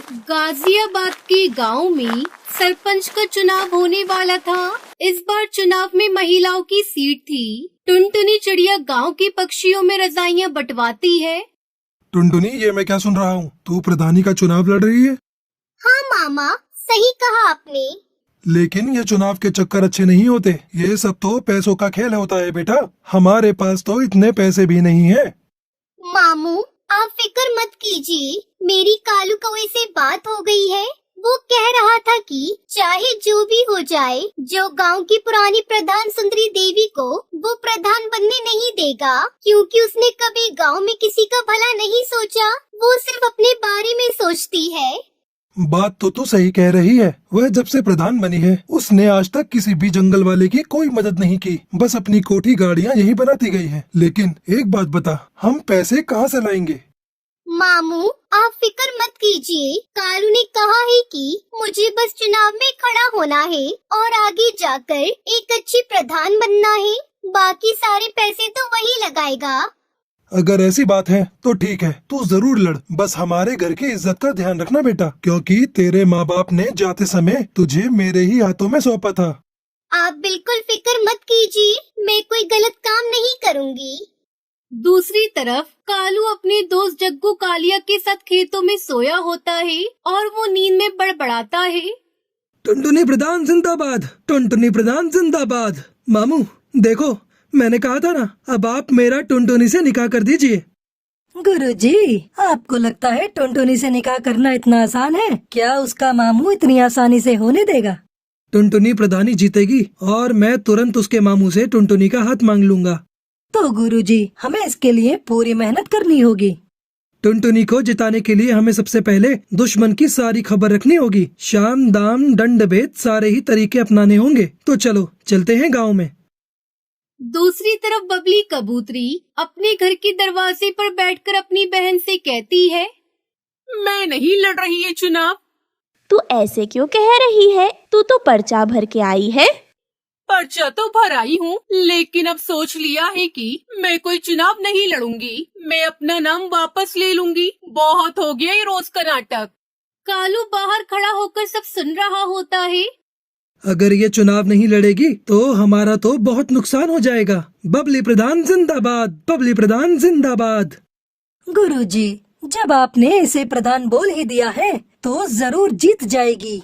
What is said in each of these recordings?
गाजियाबाद के गांव में सरपंच का चुनाव होने वाला था। इस बार चुनाव में महिलाओं की सीट थी। टुनटुनी चिड़िया गांव के पक्षियों में रजाइयां बंटवाती है। टुनटुनी, ये मैं क्या सुन रहा हूँ? तू प्रधानी का चुनाव लड़ रही है? हाँ मामा, सही कहा आपने। लेकिन ये चुनाव के चक्कर अच्छे नहीं होते। ये सब तो पैसों का खेल होता है बेटा। हमारे पास तो इतने पैसे भी नहीं है। मामू, आप फिक्र मत कीजिए। मेरी कालू कौवे से बात हो गई है। वो कह रहा था कि चाहे जो भी हो जाए, जो गांव की पुरानी प्रधान सुंदरी देवी को वो प्रधान बनने नहीं देगा, क्योंकि उसने कभी गांव में किसी का भला नहीं सोचा। वो सिर्फ अपने बारे में सोचती है। बात तो तू सही कह रही है। वह जब से प्रधान बनी है, उसने आज तक किसी भी जंगल वाले की कोई मदद नहीं की। बस अपनी कोठी गाड़ियाँ यही बनाती गई है। लेकिन एक बात बता, हम पैसे कहाँ से लाएंगे? मामू, आप फिक्र मत कीजिए। कालू ने कहा है कि मुझे बस चुनाव में खड़ा होना है और आगे जाकर एक अच्छी प्रधान बनना है। बाकी सारे पैसे तो वही लगाएगा। अगर ऐसी बात है तो ठीक है, तू जरूर लड़। बस हमारे घर की इज्जत का ध्यान रखना बेटा, क्योंकि तेरे माँ बाप ने जाते समय तुझे मेरे ही हाथों में सौंपा था। आप बिल्कुल फिक्र मत कीजिए, मैं कोई गलत काम नहीं करूँगी। दूसरी तरफ कालू अपने दोस्त जग्गू कालिया के साथ खेतों में सोया होता है और वो नींद में बड़बड़ाता है। टुनटुनी प्रधान जिंदाबाद, टुनटुनी प्रधान जिंदाबाद। मामू देखो, मैंने कहा था ना, अब आप मेरा टुनटुनी से निकाह कर दीजिए। गुरुजी, आपको लगता है टुनटुनी से निकाह करना इतना आसान है? क्या उसका मामू इतनी आसानी से होने देगा? टुनटुनी प्रधानी जीतेगी और मैं तुरंत उसके मामू से टुनटुनी का हाथ मांग लूंगा। तो गुरुजी, हमें इसके लिए पूरी मेहनत करनी होगी। टुनटुनी को जिताने के लिए हमें सबसे पहले दुश्मन की सारी खबर रखनी होगी। शाम दाम दंड भेद सारे ही तरीके अपनाने होंगे। तो चलो चलते हैं गाँव में। दूसरी तरफ बबली कबूतरी अपने घर के दरवाजे पर बैठकर अपनी बहन से कहती है, मैं नहीं लड़ रही है चुनाव। तू ऐसे क्यों कह रही है? तू तो पर्चा भर के आई है। पर्चा तो भर आई हूँ, लेकिन अब सोच लिया है कि मैं कोई चुनाव नहीं लड़ूंगी। मैं अपना नाम वापस ले लूंगी। बहुत हो गया ये रोज का नाटक। कालू बाहर खड़ा होकर सब सुन रहा होता है। अगर ये चुनाव नहीं लड़ेगी तो हमारा तो बहुत नुकसान हो जाएगा। बबली प्रधान जिंदाबाद, बबली प्रधान जिंदाबाद। गुरुजी, जब आपने इसे प्रधान बोल ही दिया है तो जरूर जीत जाएगी।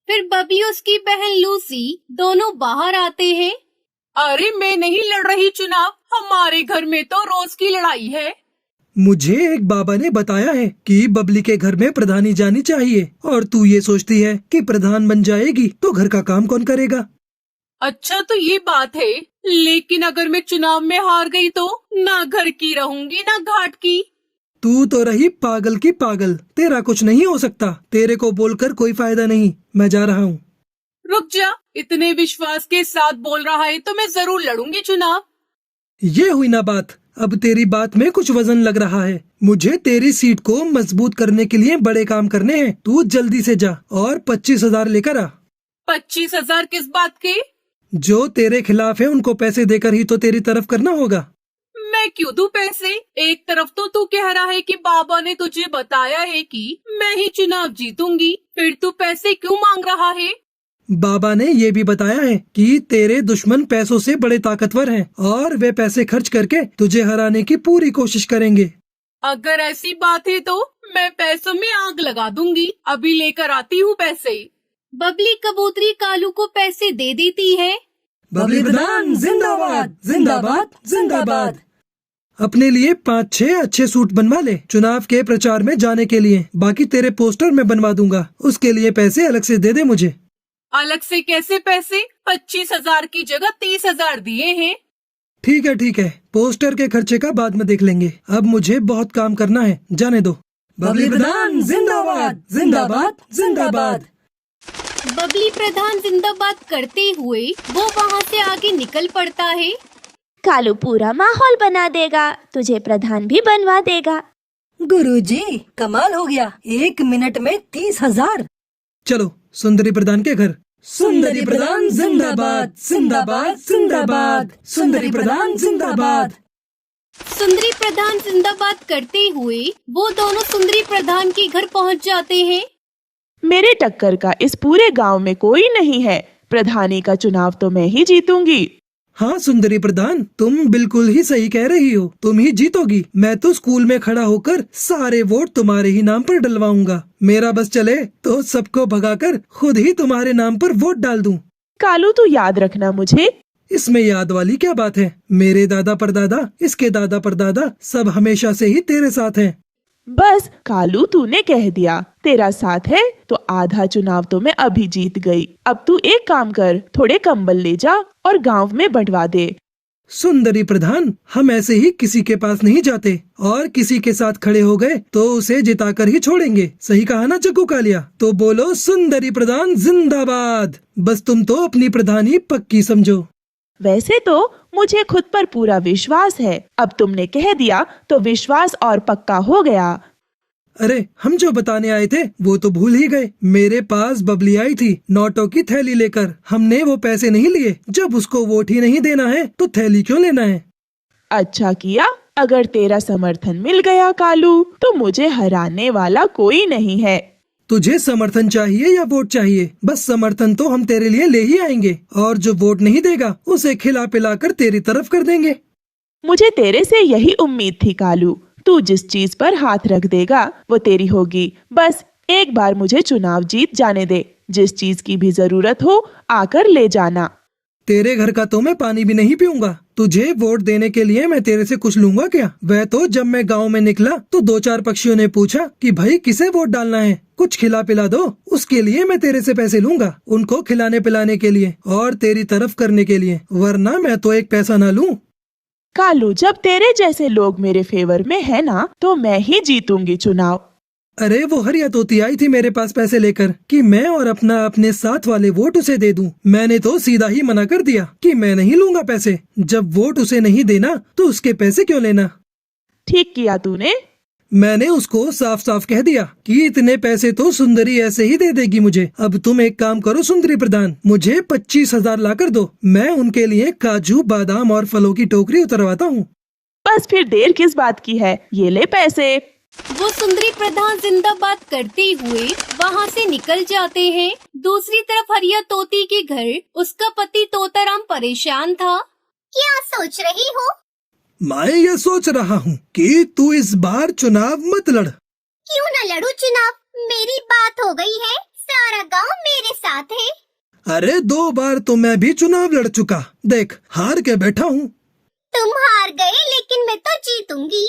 फिर बबली और उसकी बहन लूसी दोनों बाहर आते हैं। अरे मैं नहीं लड़ रही चुनाव, हमारे घर में तो रोज की लड़ाई है। मुझे एक बाबा ने बताया है कि बबली के घर में प्रधानी जानी चाहिए, और तू ये सोचती है कि प्रधान बन जाएगी तो घर का काम कौन करेगा? अच्छा तो ये बात है, लेकिन अगर मैं चुनाव में हार गई तो ना घर की रहूंगी ना घाट की। तू तो रही पागल की पागल। तेरा कुछ नहीं हो सकता। तेरे को बोलकर कोई फायदा नहीं। मैं जा रहा हूँ। रुक जा, इतने विश्वास के साथ बोल रहा है तो मैं जरूर लड़ूंगी चुनाव। ये हुई ना बात। अब तेरी बात में कुछ वजन लग रहा है। मुझे तेरी सीट को मजबूत करने के लिए बड़े काम करने हैं। तू जल्दी से जा और 25,000 लेकर आ। 25,000 किस बात के? जो तेरे खिलाफ है उनको पैसे देकर ही तो तेरी तरफ करना होगा। मैं क्यों दूं पैसे? एक तरफ तो तू कह रहा है कि बाबा ने तुझे बताया है कि मैं ही चुनाव जीतूंगी, फिर तू पैसे क्यों मांग रहा है? बाबा ने ये भी बताया है कि तेरे दुश्मन पैसों से बड़े ताकतवर हैं और वे पैसे खर्च करके तुझे हराने की पूरी कोशिश करेंगे। अगर ऐसी बात है तो मैं पैसों में आग लगा दूंगी। अभी लेकर आती हूँ पैसे। बबली कबूतरी कालू को पैसे दे देती है। बबली प्रधान जिंदाबाद, जिंदाबाद, जिंदाबाद। अपने लिए 5-6 अच्छे सूट बनवा ले चुनाव के प्रचार में जाने के लिए। बाकी तेरे पोस्टर मैं बनवा दूंगा, उसके लिए पैसे अलग से दे दे मुझे। अलग से कैसे पैसे? 25,000 की जगह 30,000 दिए हैं। ठीक है, पोस्टर के खर्चे का बाद में देख लेंगे। अब मुझे बहुत काम करना है, जाने दो। बबली प्रधान जिंदाबाद, जिंदाबाद, जिंदाबाद। बबली प्रधान जिंदाबाद करते हुए वो वहाँ से आगे निकल पड़ता है। कालू पूरा माहौल बना देगा, तुझे प्रधान भी बनवा देगा। गुरुजी, कमाल हो गया। 1 मिनट में 30,000। चलो सुंदरी प्रधान के घर। सुंदरी प्रधान जिंदाबाद, जिंदाबाद, जिंदाबाद। सुंदरी प्रधान जिंदाबाद। सुंदरी प्रधान जिंदाबाद करते हुए वो दोनों सुंदरी प्रधान के घर पहुंच जाते हैं। मेरे टक्कर का इस पूरे गांव में कोई नहीं है। प्रधानी का चुनाव तो मैं ही जीतूंगी। हाँ सुंदरी प्रधान, तुम बिल्कुल ही सही कह रही हो, तुम ही जीतोगी। मैं तो स्कूल में खड़ा होकर सारे वोट तुम्हारे ही नाम पर डलवाऊंगा। मेरा बस चले तो सबको भगाकर खुद ही तुम्हारे नाम पर वोट डाल दूं। कालू, तू याद रखना मुझे। इसमें याद वाली क्या बात है? मेरे दादा परदादा, इसके दादा परदादा सब हमेशा से ही तेरे साथ हैं। बस कालू, तूने कह दिया तेरा साथ है तो आधा चुनाव तो मैं अभी जीत गई। अब तू एक काम कर, थोड़े कंबल ले जा और गांव में बंटवा दे। सुंदरी प्रधान, हम ऐसे ही किसी के पास नहीं जाते, और किसी के साथ खड़े हो गए तो उसे जिताकर ही छोड़ेंगे। सही कहा ना चक्कू कालिया? तो बोलो सुंदरी प्रधान जिंदाबाद। बस तुम तो अपनी प्रधानी पक्की समझो। वैसे तो मुझे खुद पर पूरा विश्वास है। अब तुमने कह दिया तो विश्वास और पक्का हो गया। अरे हम जो बताने आए थे वो तो भूल ही गए। मेरे पास बबली आई थी नोटों की थैली लेकर। हमने वो पैसे नहीं लिए। जब उसको वोट ही नहीं देना है तो थैली क्यों लेना है? अच्छा किया। अगर तेरा समर्थन मिल गया कालू, तो मुझे हराने वाला कोई नहीं है। तुझे समर्थन चाहिए या वोट चाहिए? बस समर्थन तो हम तेरे लिए ले ही आएंगे, और जो वोट नहीं देगा उसे खिला पिला कर तेरी तरफ कर देंगे। मुझे तेरे से यही उम्मीद थी कालू। तू जिस चीज पर हाथ रख देगा वो तेरी होगी। बस एक बार मुझे चुनाव जीत जाने दे। जिस चीज की भी जरूरत हो आकर ले जाना। तेरे घर का तो मैं पानी भी नहीं पीऊंगा। तुझे वोट देने के लिए मैं तेरे से कुछ लूंगा क्या? वह तो जब मैं गांव में निकला तो 2-4 पक्षियों ने पूछा कि भाई किसे वोट डालना है, कुछ खिला पिला दो। उसके लिए मैं तेरे से पैसे लूंगा, उनको खिलाने पिलाने के लिए और तेरी तरफ करने के लिए, वरना मैं तो एक पैसा ना लूं। कालू, जब तेरे जैसे लोग मेरे फेवर में है ना, तो मैं ही जीतूंगी चुनाव। अरे वो हरिया तोती आई थी मेरे पास पैसे लेकर कि मैं और अपने साथ वाले वोट उसे दे दूं। मैंने तो सीधा ही मना कर दिया कि मैं नहीं लूंगा पैसे। जब वोट उसे नहीं देना तो उसके पैसे क्यों लेना? ठीक किया तूने। मैंने उसको साफ साफ कह दिया कि इतने पैसे तो सुंदरी ऐसे ही दे देगी मुझे। अब तुम एक काम करो सुंदरी प्रधान, मुझे 25,000 ला कर दो। मैं उनके लिए काजू बादाम और फलों की टोकरी उतरवाता हूँ। बस फिर देर किस बात की है, ये ले पैसे। वो सुंदरी प्रधान जिंदाबाद करते हुए वहाँ से निकल जाते हैं। दूसरी तरफ हरिया तोती के घर उसका पति तोताराम परेशान था। क्या सोच रही हो? मैं ये सोच रहा हूँ कि तू इस बार चुनाव मत लड़। क्यों न लड़ू चुनाव? मेरी बात हो गई है, सारा गांव मेरे साथ है। अरे 2 बार तो मैं भी चुनाव लड़ चुका, देख हार के बैठा हूँ। तुम हार गए लेकिन मैं तो जीतूंगी।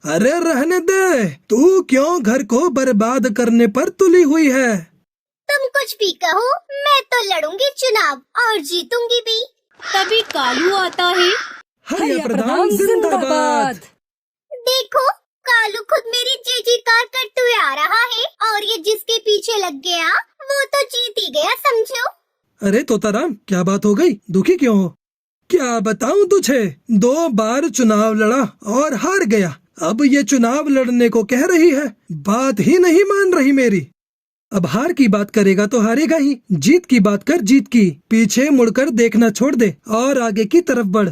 अरे रहने दे, तू क्यों घर को बर्बाद करने पर तुली हुई है? तुम कुछ भी कहो, मैं तो लड़ूंगी चुनाव और जीतूंगी भी। तभी कालू आता है। हरिया प्रधान जिंदाबाद। देखो, कालू खुद मेरी जी जी कार करते हुए आ रहा है और ये जिसके पीछे लग गया वो तो जीत ही गया समझो। अरे तोताराम, क्या बात हो गई? दुखी क्यों हो? क्या बताऊं तुझे, 2 बार चुनाव लड़ा और हार गया। अब ये चुनाव लड़ने को कह रही है, बात ही नहीं मान रही मेरी। अब हार की बात करेगा तो हारेगा ही। जीत की बात कर, जीत की। पीछे मुड़कर देखना छोड़ दे और आगे की तरफ बढ़।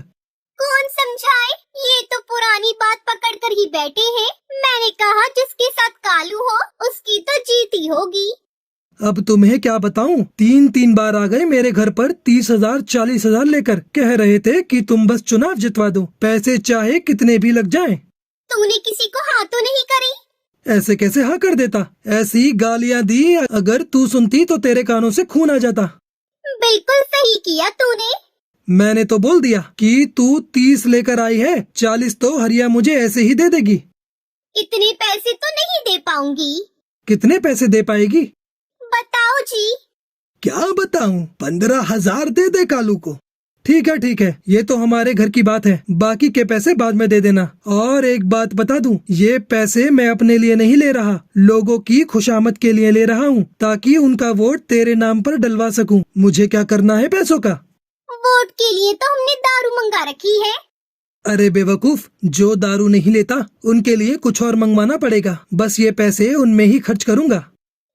कौन समझाए? ये तो पुरानी बात पकड़ कर ही बैठे हैं। मैंने कहा जिसके साथ कालू हो उसकी तो जीत ही होगी। अब तुम्हें क्या बताऊं, 3 बार आ गए मेरे घर पर 30,000 40,000 लेकर। कह रहे थे कि तुम बस चुनाव जितवा दो, पैसे चाहे कितने भी लग जाएं। तूने किसी को हाँ तो नहीं करी? ऐसे कैसे हाँ कर देता? ऐसी गालियां दी, अगर तू सुनती तो तेरे कानों से खून आ जाता। बिल्कुल सही किया तूने। मैंने तो बोल दिया कि तू 30 लेकर आई है, 40 तो हरिया मुझे ऐसे ही दे देगी। इतने पैसे तो नहीं दे पाऊंगी। कितने पैसे दे पाएगी? बताओ जी। क्या बताऊं, 15,000 दे दे कालू को। ठीक है, ये तो हमारे घर की बात है। बाकी के पैसे बाद में दे देना। और एक बात बता दूं, ये पैसे मैं अपने लिए नहीं ले रहा, लोगों की खुशामद के लिए ले रहा हूँ, ताकि उनका वोट तेरे नाम पर डलवा सकूं। मुझे क्या करना है पैसों का? वोट के लिए तो हमने दारू मंगा रखी है। अरे बेवकूफ, जो दारू नहीं लेता उनके लिए कुछ और मंगवाना पड़ेगा। बस ये पैसे उनमें ही खर्च करूँगा।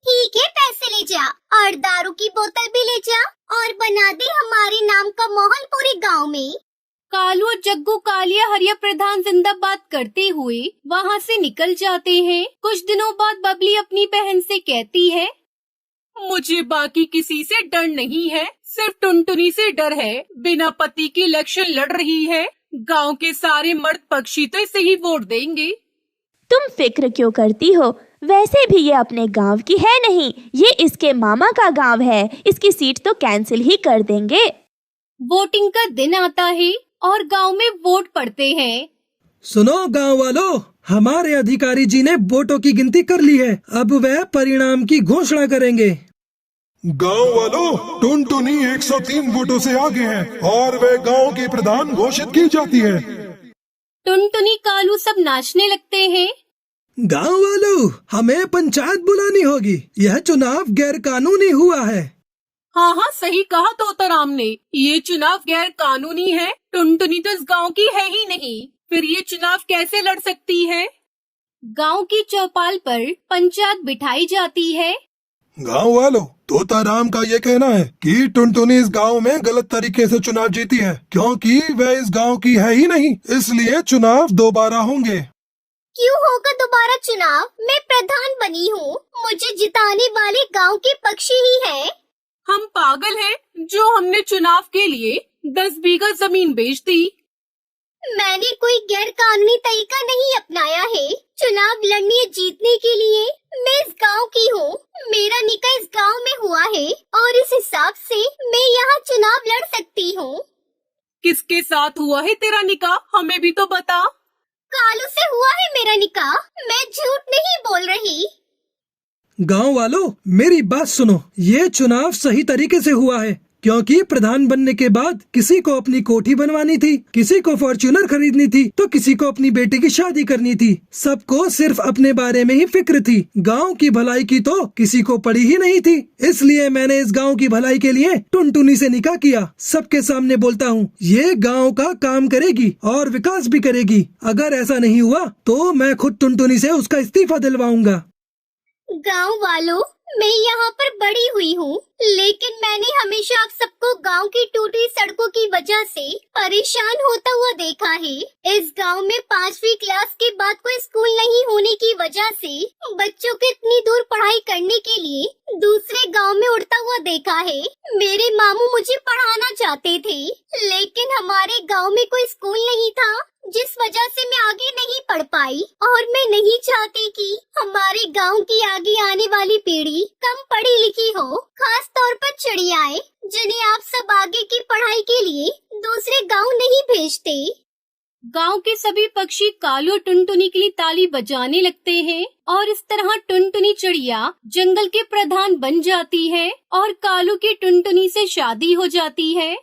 ठीक है, पैसे ले जा और दारू की बोतल भी ले जा और बना दे हमारे नाम का माहौल पूरे गांव में। कालू और जग्गू कालिया हरिया प्रधान जिंदाबाद करते हुए वहाँ से निकल जाते हैं। कुछ दिनों बाद बबली अपनी बहन से कहती है, मुझे बाकी किसी से डर नहीं है, सिर्फ टुनटुनी से डर है। बिना पति की इलेक्शन लड़ रही है। गांव के सारे मर्द पक्षी तो इसे ही वोट देंगे। तुम फिक्र क्यों करती हो? वैसे भी ये अपने गांव की है नहीं, ये इसके मामा का गांव है। इसकी सीट तो कैंसिल ही कर देंगे। वोटिंग का दिन आता है और गांव में वोट पड़ते हैं। सुनो गांव वालों, हमारे अधिकारी जी ने वोटों की गिनती कर ली है। अब वह परिणाम की घोषणा करेंगे। गांव वालों, टुनटुनी 103 वोटों से आगे है और वह गांव की प्रधान घोषित की जाती है। टुनटुनी कालू सब नाचने लगते हैं। गांव वालों, हमें पंचायत बुलानी होगी। यह चुनाव गैर कानूनी हुआ है। हाँ हाँ, सही कहा तोताराम ने। ये चुनाव गैर कानूनी है। टुनटुनी तो इस गांव की है ही नहीं, फिर ये चुनाव कैसे लड़ सकती है? गांव की चौपाल पर पंचायत बिठाई जाती है। गांव वालों, तोताराम का ये कहना है कि टुनटुनी इस गांव में गलत तरीके से चुनाव जीती है, क्योंकि वह इस गांव की है ही नहीं, इसलिए चुनाव दोबारा होंगे। क्यों होगा दोबारा चुनाव? मैं प्रधान बनी हूँ, मुझे जिताने वाले गांव के पक्षी ही हैं। हम पागल हैं जो हमने चुनाव के लिए 10 बीघा जमीन बेच दी। मैंने कोई गैर कानूनी तरीका नहीं अपनाया है। चुनाव लड़ने या जीतने के लिए मैं इस गांव की हूँ। मेरा निकाह इस गांव में हुआ है और इस हिसाब से मैं यहाँ चुनाव लड़ सकती हूँ। किसके साथ हुआ है तेरा निकाह? हमें भी तो बता। कालू से हुआ है मेरा निकाह, मैं झूठ नहीं बोल रही। गांव वालों, मेरी बात सुनो। ये चुनाव सही तरीके से हुआ है, क्योंकि प्रधान बनने के बाद किसी को अपनी कोठी बनवानी थी, किसी को फॉर्च्यूनर खरीदनी थी, तो किसी को अपनी बेटी की शादी करनी थी। सबको सिर्फ अपने बारे में ही फिक्र थी। गांव की भलाई की तो किसी को पड़ी ही नहीं थी। इसलिए मैंने इस गांव की भलाई के लिए टुनटुनी से निकाह किया। सबके सामने बोलता हूँ, ये गांव का काम करेगी और विकास भी करेगी। अगर ऐसा नहीं हुआ तो मैं खुद टुनटुनी से उसका इस्तीफा दिलवाऊंगा। गांव वालों, मैं यहाँ पर बड़ी हुई हूँ, लेकिन मैंने हमेशा आप सबको गांव की टूटी सड़कों की वजह से परेशान होता हुआ देखा है। इस गांव में 5वीं क्लास के बाद कोई स्कूल नहीं होने की वजह से बच्चों को इतनी दूर पढ़ाई करने के लिए दूसरे गांव में उड़ता हुआ देखा है। मेरे मामू मुझे पढ़ाना चाहते थे, लेकिन हमारे गांव में कोई स्कूल नहीं था, जिस वजह से मैं आगे नहीं पढ़ पाई। और मैं नहीं चाहती कि हमारे गांव की आगे आने वाली पीढ़ी कम पढ़ी लिखी हो, खास तौर पर चिड़ियाएं, जिन्हें आप सब आगे की पढ़ाई के लिए दूसरे गांव नहीं भेजते। गांव के सभी पक्षी कालू और टुनटुनी के लिए ताली बजाने लगते हैं और इस तरह टुनटुनी चिड़िया जंगल के प्रधान बन जाती है और कालू की टुनटुनी से शादी हो जाती है।